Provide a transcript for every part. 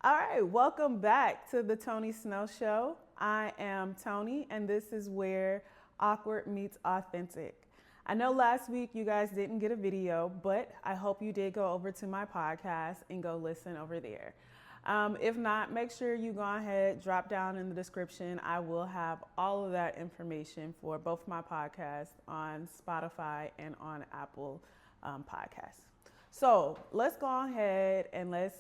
All right, welcome back to the Tony Snow Show. I am Tony, and this is where awkward meets authentic. I know last week you guys didn't get a video, but I hope you did go over to my podcast and go listen over there. If not, make sure you go ahead, drop down in the description. I will have all of that information for both my podcasts on Spotify and on Apple Podcasts. So let's go ahead and let's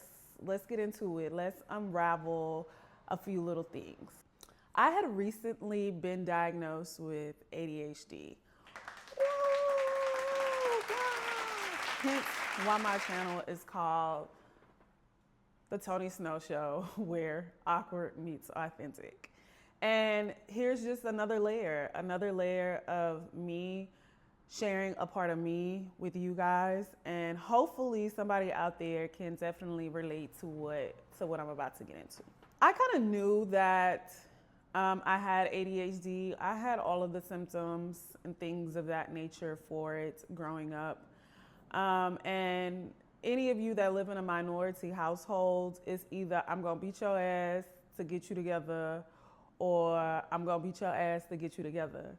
get into it. Let's unravel a few little things. I had recently been diagnosed with ADHD. Hence why my channel is called The Tony Snow Show, where awkward meets authentic. And here's just another layer of me sharing a part of me with you guys, and hopefully somebody out there can definitely relate to what I'm about to get into. I kind of knew that I had ADHD. I had all of the symptoms and things of that nature for it growing up. And any of you that live in a minority household, it's either I'm gonna beat your ass to get you together, or I'm gonna beat your ass to get you together.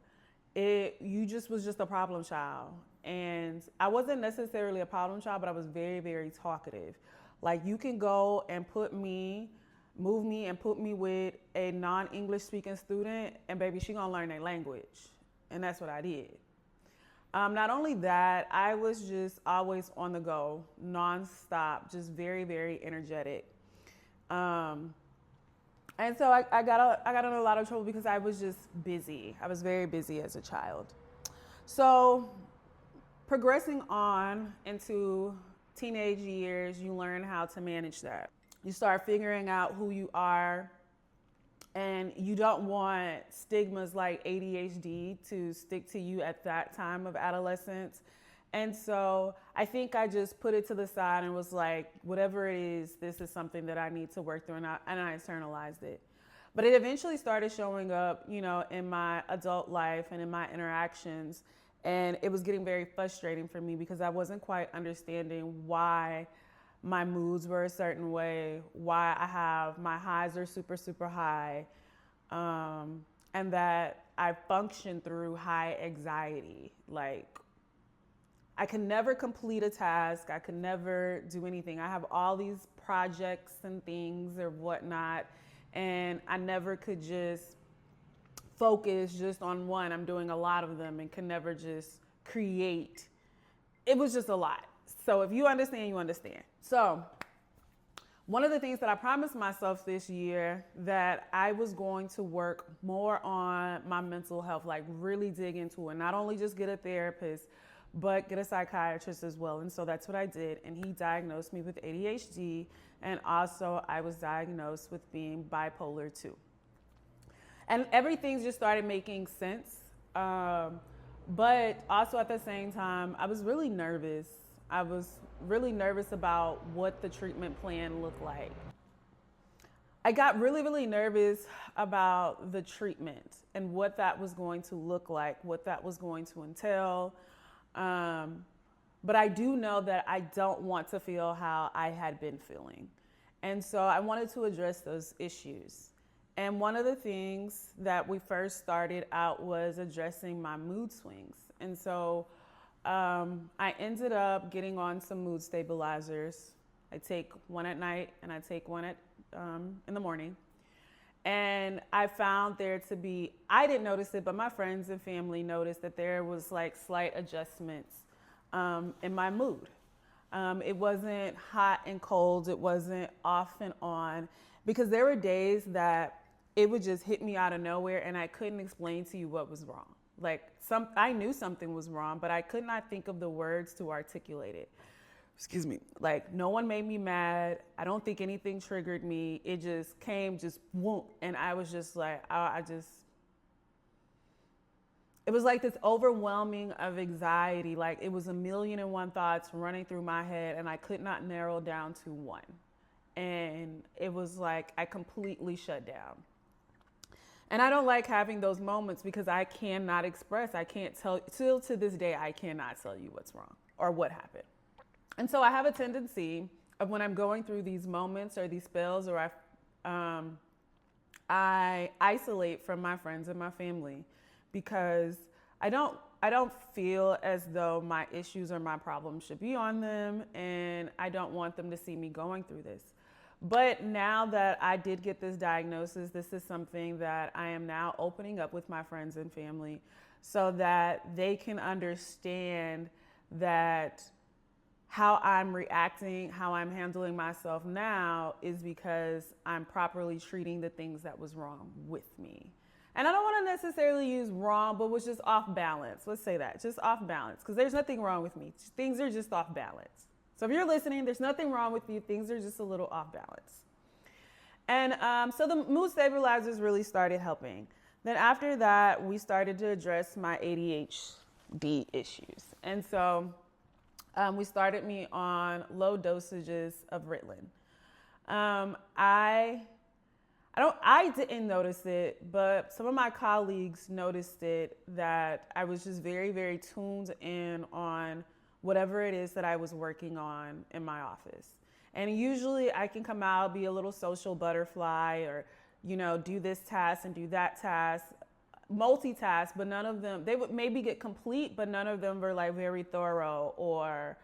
You was just a problem child. And I wasn't necessarily a problem child, but I was very, very talkative. Like, you can go and move me and put me with a non-English speaking student, and baby, she gonna learn their language. And that's what I did. Not only that, I was just always on the go, nonstop, just very, very energetic. And so I got in a lot of trouble because I was just busy. I was very busy as a child. So progressing on into teenage years, you learn how to manage that. You start figuring out who you are, and you don't want stigmas like ADHD to stick to you at that time of adolescence. And so I think I just put it to the side and was like, whatever it is, this is something that I need to work through, and I internalized it. But it eventually started showing up, in my adult life and in my interactions. And it was getting very frustrating for me because I wasn't quite understanding why my moods were a certain way, why my highs are super, super high, and that I function through high anxiety. Like, I could never complete a task. I could never do anything. I have all these projects and things or whatnot, and I never could just focus just on one. I'm doing a lot of them and could never just create. It was just a lot. So if you understand, you understand. So one of the things that I promised myself this year, that I was going to work more on my mental health, like really dig into it, not only just get a therapist, but get a psychiatrist as well. And so that's what I did. And he diagnosed me with ADHD. And also I was diagnosed with being bipolar 2. And everything just started making sense. But also at the same time, I was really nervous. I was really nervous about what the treatment plan looked like. I got really, really nervous about the treatment and what that was going to look like, what that was going to entail. But I do know that I don't want to feel how I had been feeling. And so I wanted to address those issues. And one of the things that we first started out was addressing my mood swings. And so I ended up getting on some mood stabilizers. I take one at night and I take one in the morning. And I found there to be, I didn't notice it, but my friends and family noticed that there was like slight adjustments in my mood. It wasn't hot and cold. It wasn't off and on, because there were days that it would just hit me out of nowhere and I couldn't explain to you what was wrong. Like, I knew something was wrong, but I could not think of the words to articulate it. Excuse me. Like, no one made me mad. I don't think anything triggered me. It just came, just whoop. And I was just like, it was like this overwhelming of anxiety. Like, it was 1,000,001 thoughts running through my head and I could not narrow down to one. And it was like I completely shut down. And I don't like having those moments because I cannot express. I can't tell, till to this day, I cannot tell you what's wrong or what happened. And so I have a tendency when I'm going through these moments or these spells, or I isolate from my friends and my family because I don't feel as though my issues or my problems should be on them, and I don't want them to see me going through this. But now that I did get this diagnosis, this is something that I am now opening up with my friends and family so that they can understand that how I'm reacting, how I'm handling myself now is because I'm properly treating the things that was wrong with me. And I don't want to necessarily use wrong, but was just off balance. Let's say that, just off balance, because there's nothing wrong with me. Things are just off balance. So if you're listening, there's nothing wrong with you. Things are just a little off balance. And so the mood stabilizers really started helping. Then after that, we started to address my ADHD issues. And so we started me on low dosages of Ritalin. I didn't notice it, but some of my colleagues noticed it, that I was just very, very tuned in on whatever it is that I was working on in my office. And usually I can come out, be a little social butterfly, or, do this task and do that task, multitask, but none of them, they would maybe get complete, but none of them were like very thorough or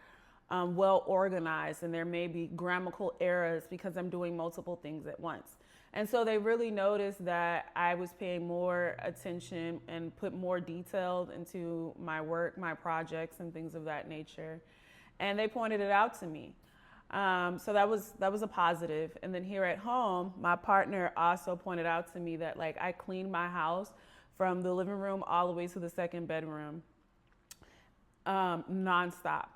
well organized. And there may be grammatical errors because I'm doing multiple things at once. And so they really noticed that I was paying more attention and put more detail into my work, my projects, and things of that nature. And they pointed it out to me. So that was a positive. And then here at home, my partner also pointed out to me that I cleaned my house from the living room all the way to the second bedroom, nonstop.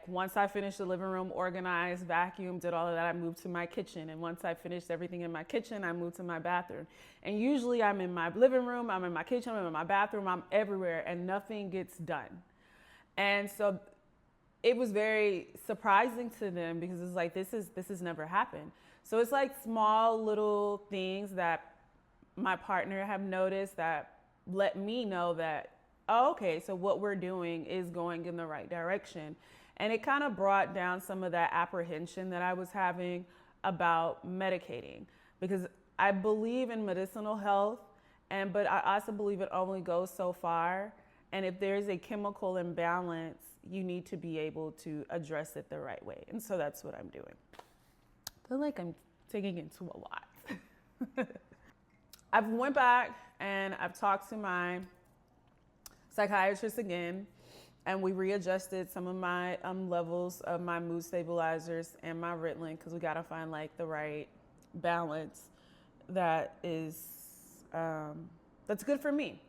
Once I finished the living room, organized, vacuumed, did all of that, I moved to my kitchen. And once I finished everything in my kitchen, I moved to my bathroom. And usually I'm in my living room, I'm in my kitchen, I'm in my bathroom, I'm everywhere, and nothing gets done. And so it was very surprising to them because it's this has never happened. So it's small little things that my partner have noticed that let me know that, oh, okay, so what we're doing is going in the right direction. And it kind of brought down some of that apprehension that I was having about medicating, because I believe in medicinal health, but I also believe it only goes so far. And if there's a chemical imbalance, you need to be able to address it the right way. And so that's what I'm doing. I feel like I'm taking into a lot. I've went back and I've talked to my psychiatrist again, and we readjusted some of my levels of my mood stabilizers and my Ritalin, because we got to find the right balance that is that's good for me.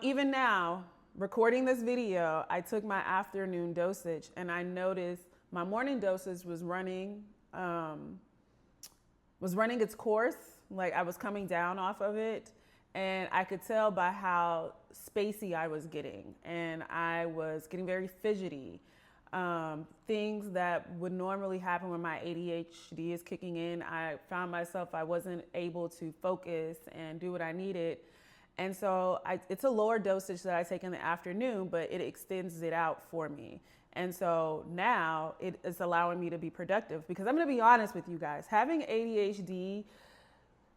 Even now, recording this video, I took my afternoon dosage, and I noticed my morning dosage was running its course. I was coming down off of it, and I could tell by how spacey I was getting, and I was getting very fidgety. Things that would normally happen when my ADHD is kicking in, I found myself, I wasn't able to focus and do what I needed. And so it's a lower dosage that I take in the afternoon, but it extends it out for me. And so now it is allowing me to be productive, because I'm going to be honest with you guys, having ADHD,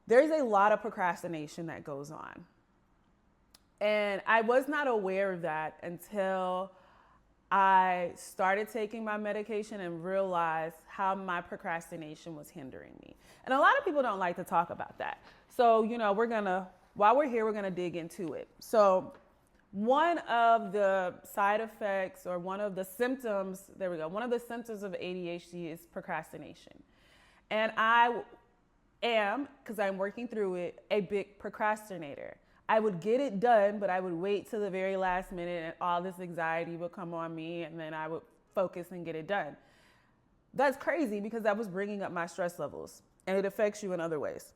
there's a lot of procrastination that goes on. And I was not aware of that until I started taking my medication and realized how my procrastination was hindering me. And a lot of people don't like to talk about that. So, while we're here, we're gonna dig into it. So one of the side effects, or one of the symptoms of ADHD is procrastination. And I am, because I'm working through it, a big procrastinator. I would get it done, but I would wait till the very last minute, and all this anxiety would come on me, and then I would focus and get it done. That's crazy, because that was bringing up my stress levels, and it affects you in other ways.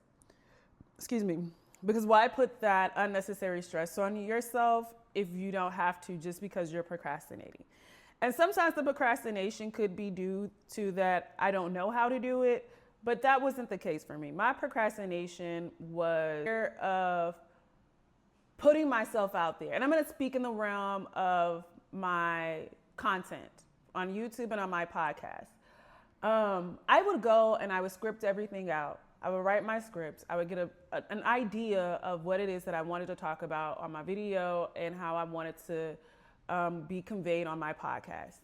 Excuse me. Because why put that unnecessary stress on yourself if you don't have to, just because you're procrastinating? And sometimes the procrastination could be due to that I don't know how to do it, but that wasn't the case for me. My procrastination was of putting myself out there. And I'm going to speak in the realm of my content on YouTube and on my podcast. I would go and I would script everything out. I would write my scripts. I would get an idea of what it is that I wanted to talk about on my video and how I wanted to be conveyed on my podcast.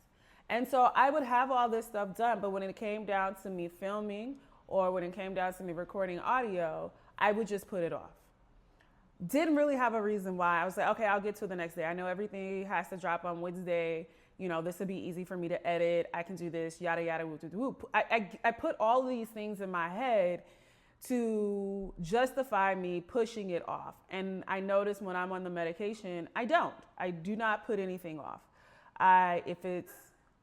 And so I would have all this stuff done, but when it came down to me filming or when it came down to me recording audio, I would just put it off. Didn't really have a reason why. I was like, okay, I'll get to it the next day. I know everything has to drop on Wednesday. You know, this would be easy for me to edit. I can do this, yada, yada, whoop, whoop, whoop. I put all these things in my head to justify me pushing it off. And I notice when I'm on the medication, I do not put anything off. If it's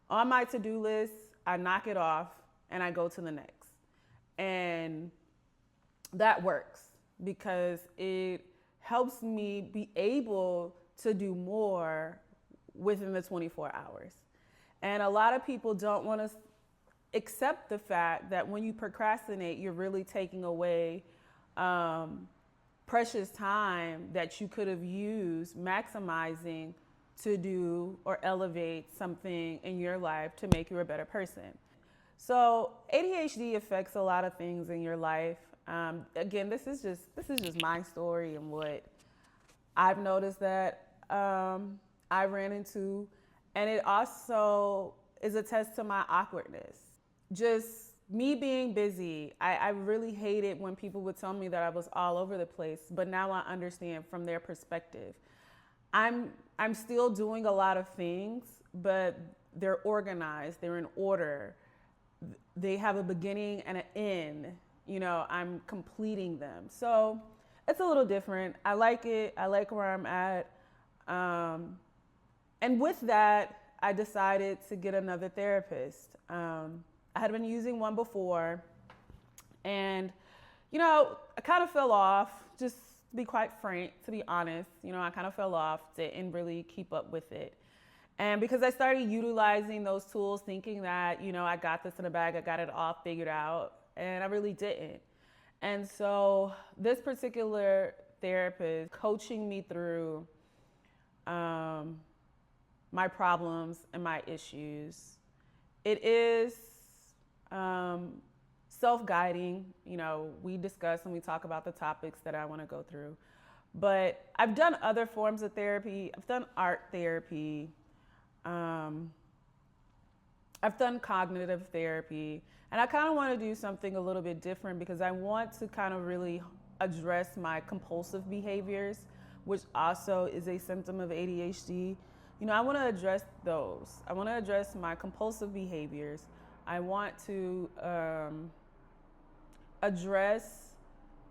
on my to-do list, I knock it off and I go to the next. And that works because it helps me be able to do more within the 24 hours. And a lot of people don't want to accept the fact that when you procrastinate, you're really taking away precious time that you could have used maximizing to do or elevate something in your life to make you a better person. So ADHD affects a lot of things in your life. Again, this is just my story and what I've noticed that I ran into, and it also is a test to my awkwardness. Just me being busy. I really hated when people would tell me that I was all over the place, but now I understand from their perspective. I'm still doing a lot of things, but they're organized, they're in order. They have a beginning and an end. You know, I'm completing them. So it's a little different. I like it. I like where I'm at. And with that, I decided to get another therapist. I had been using one before, and, you know, I kind of fell off, just to be quite frank, to be honest. You know, I kind of fell off, didn't really keep up with it. And because I started utilizing those tools, thinking that, you know, I got this in the bag, I got it all figured out, and I really didn't. And so this particular therapist coaching me through my problems and my issues. It is self-guiding. You know, we discuss and we talk about the topics that I want to go through. But I've done other forms of therapy. I've done art therapy. I've done cognitive therapy. And I kind of want to do something a little bit different because I want to kind of really address my compulsive behaviors, which also is a symptom of ADHD. You know, I want to address those. I want to address my compulsive behaviors. I want to address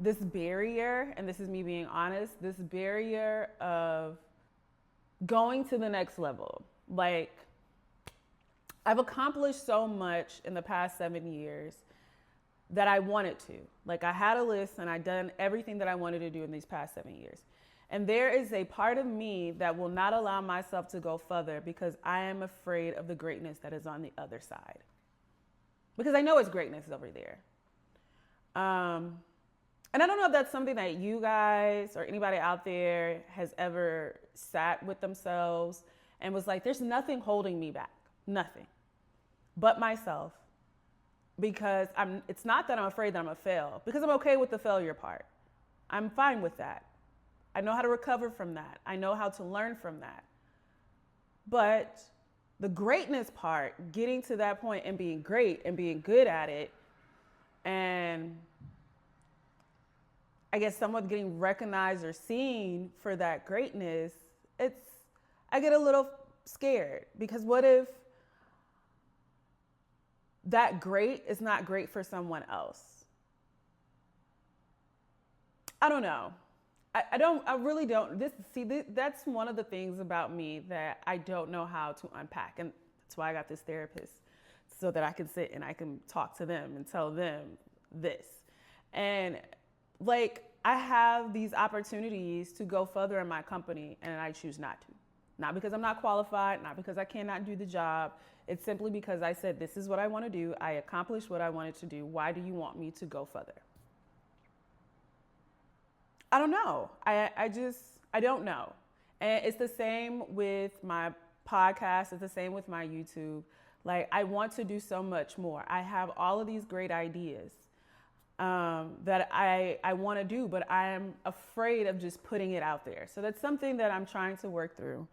this barrier, and this is me being honest, this barrier of going to the next level. Like, I've accomplished so much in the past 7 years that I wanted to. Like, I had a list and I'd done everything that I wanted to do in these past 7 years. And there is a part of me that will not allow myself to go further because I am afraid of the greatness that is on the other side. Because I know it's greatness over there. And I don't know if that's something that you guys or anybody out there has ever sat with themselves and was like, there's nothing holding me back, nothing, but myself. Because it's not that I'm afraid that I'm gonna fail, because I'm okay with the failure part. I'm fine with that. I know how to recover from that. I know how to learn from that. But the greatness part, getting to that point and being great and being good at it, and I guess somewhat getting recognized or seen for that greatness, I get a little scared, because what if that great is not great for someone else? I don't know. I really don't. That's one of the things about me that I don't know how to unpack. And that's why I got this therapist, so that I can sit and I can talk to them and tell them this. And like, I have these opportunities to go further in my company, and I choose not to. Not because I'm not qualified, not because I cannot do the job. It's simply because I said, this is what I want to do. I accomplished what I wanted to do. Why do you want me to go further? I don't know. I don't know. And it's the same with my podcast. It's the same with my YouTube. Like, I want to do so much more. I have all of these great ideas that I want to do, but I am afraid of just putting it out there. So that's something that I'm trying to work through.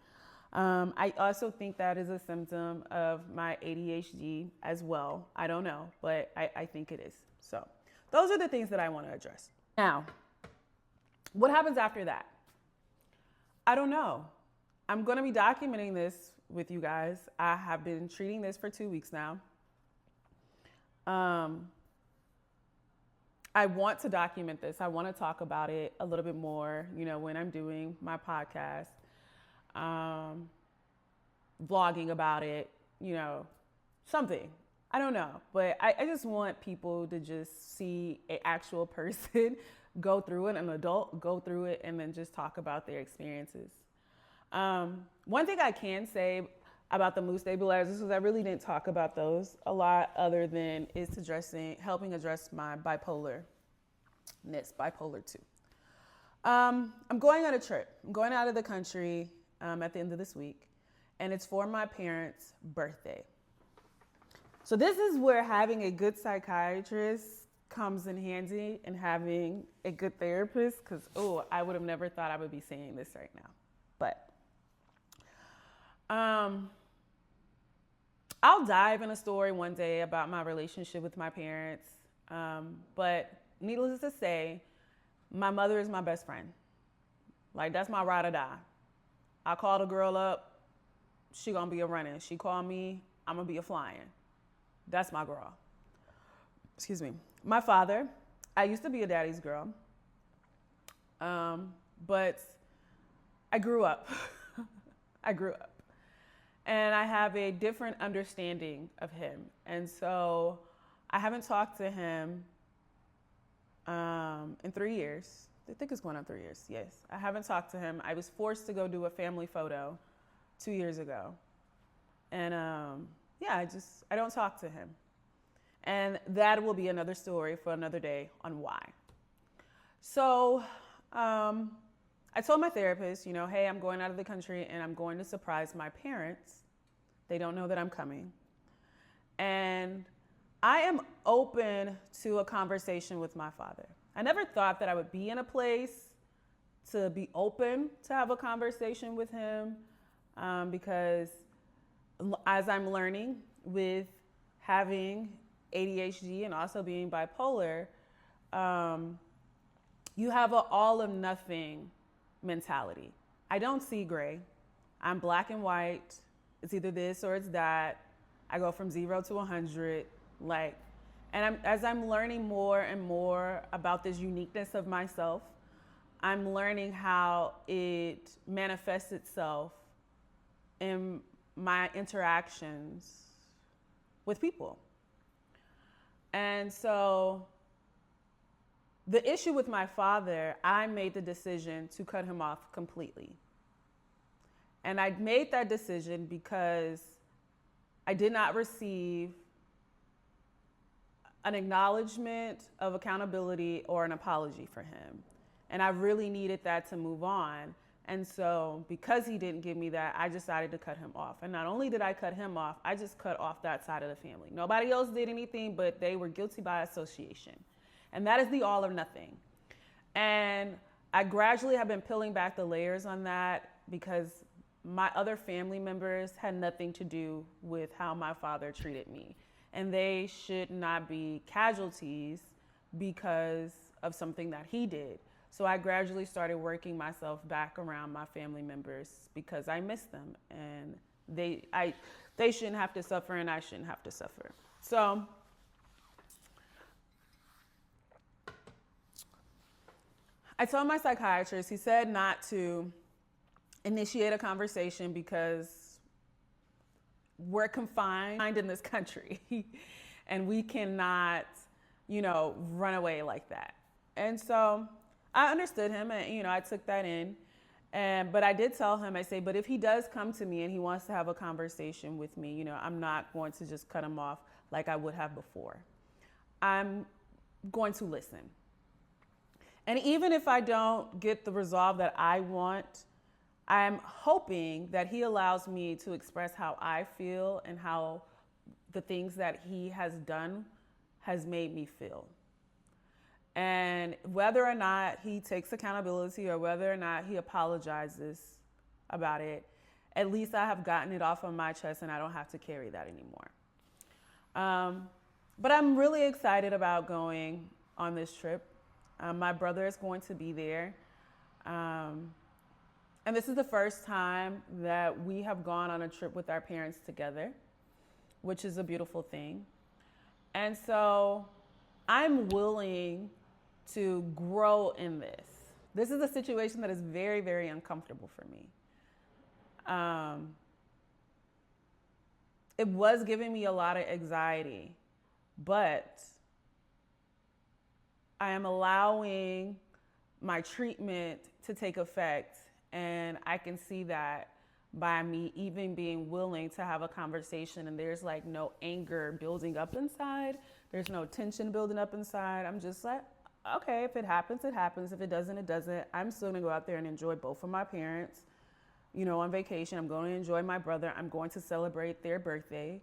I also think that is a symptom of my ADHD as well. I don't know, but I think it is. So those are the things that I want to address. Now, what happens after that? I don't know. I'm going to be documenting this with you guys. I have been treating this for 2 weeks now. I want to document this. I want to talk about it a little bit more, when I'm doing my podcast, vlogging about it, something. I don't know, but I just want people to just see an actual person go through it, an adult go through it, and then just talk about their experiences. One thing I can say about the mood stabilizers is I really didn't talk about those a lot, other than helping address my bipolar 2. I'm going on a trip. I'm going out of the country at the end of this week, and it's for my parents' birthday. So this is where having a good psychiatrist comes in handy, and having a good therapist, because, I would have never thought I would be saying this right now. But I'll dive in a story one day about my relationship with my parents. But needless to say, my mother is my best friend. Like, that's my ride or die. I call the girl up, she gonna be a running. She call me, I'm gonna be a flying. That's my girl. Excuse me. My father, I used to be a daddy's girl. But I grew up. And I have a different understanding of him. And so I haven't talked to him in 3 years. I think it's going on 3 years. Yes. I haven't talked to him. I was forced to go do a family photo 2 years ago. And I don't talk to him. And that will be another story for another day on why. So I told my therapist, hey, I'm going out of the country and I'm going to surprise my parents. They don't know that I'm coming. And I am open to a conversation with my father. I never thought that I would be in a place to be open to have a conversation with him, because as I'm learning with having ADHD and also being bipolar, you have an all or nothing mentality. I don't see gray. I'm black and white. It's either this or it's that. I go from 0 to 100. As I'm learning more and more about this uniqueness of myself, I'm learning how it manifests itself in my interactions with people. And so the issue with my father, I made the decision to cut him off completely. And I made that decision because I did not receive an acknowledgement of accountability or an apology for him. And I really needed that to move on. And so because he didn't give me that, I decided to cut him off. And not only did I cut him off, I just cut off that side of the family. Nobody else did anything, but they were guilty by association. And that is the all or nothing. And I gradually have been peeling back the layers on that, because my other family members had nothing to do with how my father treated me. And they should not be casualties because of something that he did. So I gradually started working myself back around my family members because I miss them, and they shouldn't have to suffer, and I shouldn't have to suffer. So I told my psychiatrist, he said not to initiate a conversation because we're confined in this country and we cannot, run away like that. And so I understood him, and, I took that in. But I did tell him, I say, but if he does come to me and he wants to have a conversation with me, I'm not going to just cut him off like I would have before. I'm going to listen. And even if I don't get the resolve that I want, I'm hoping that he allows me to express how I feel and how the things that he has done has made me feel. And whether or not he takes accountability or whether or not he apologizes about it, at least I have gotten it off of my chest and I don't have to carry that anymore. But I'm really excited about going on this trip. My brother is going to be there. And this is the first time that we have gone on a trip with our parents together, which is a beautiful thing. And so I'm willing to grow in this. This is a situation that is very, very uncomfortable for me. It was giving me a lot of anxiety, but I am allowing my treatment to take effect. And I can see that by me even being willing to have a conversation, and there's like no anger building up inside. There's no tension building up inside. I'm just like, okay, if it happens, it happens. If it doesn't, it doesn't. I'm still gonna go out there and enjoy both of my parents, you know, on vacation. I'm going to enjoy my brother. I'm going to celebrate their birthday.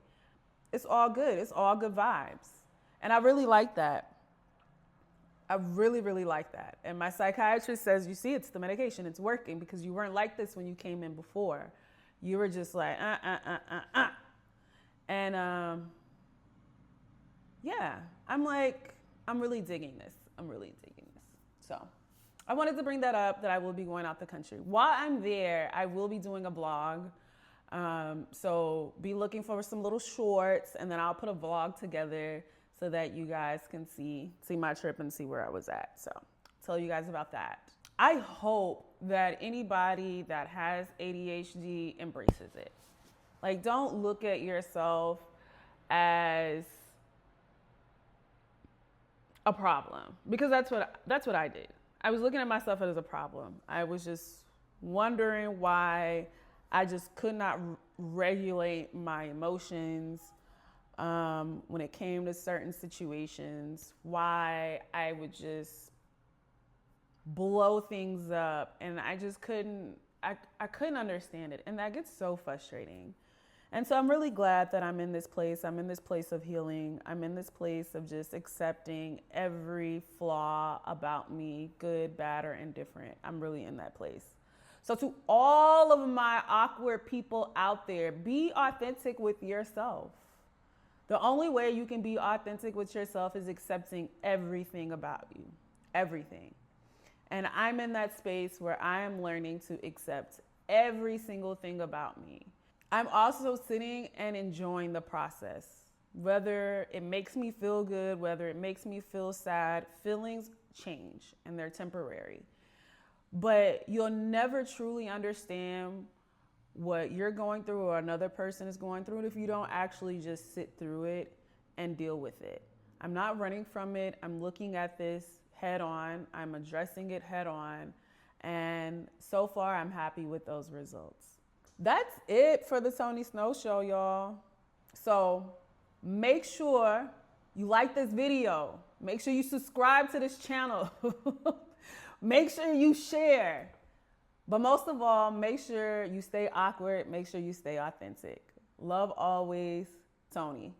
It's all good. It's all good vibes. And I really like that. I really, really like that. And my psychiatrist says, you see, it's the medication. It's working, because you weren't like this when you came in before. You were just like, And yeah, I'm like, I'm really digging this. I'm really digging this. So I wanted to bring that up, that I will be going out the country. While I'm there, I will be doing a vlog. So be looking for some little shorts, and then I'll put a vlog together so that you guys can see my trip and see where I was at. So tell you guys about that. I hope that anybody that has ADHD embraces it. Like, don't look at yourself as a problem, because that's what I did. I was looking at myself as a problem. I was just wondering why I just could not regulate my emotions when it came to certain situations, why I would just blow things up, and I just couldn't understand it. And that gets so frustrating. And so I'm really glad that I'm in this place. I'm in this place of healing. I'm in this place of just accepting every flaw about me, good, bad, or indifferent. I'm really in that place. So to all of my awkward people out there, be authentic with yourself. The only way you can be authentic with yourself is accepting everything about you, everything. And I'm in that space where I am learning to accept every single thing about me. I'm also sitting and enjoying the process. Whether it makes me feel good, whether it makes me feel sad, feelings change and they're temporary. But you'll never truly understand what you're going through or another person is going through if you don't actually just sit through it and deal with it. I'm not running from it. I'm looking at this head on. I'm addressing it head on. And so far, I'm happy with those results. That's it for the Tony Snow Show, y'all. So make sure you like this video. Make sure you subscribe to this channel. Make sure you share. But most of all, make sure you stay awkward. Make sure you stay authentic. Love always, Tony.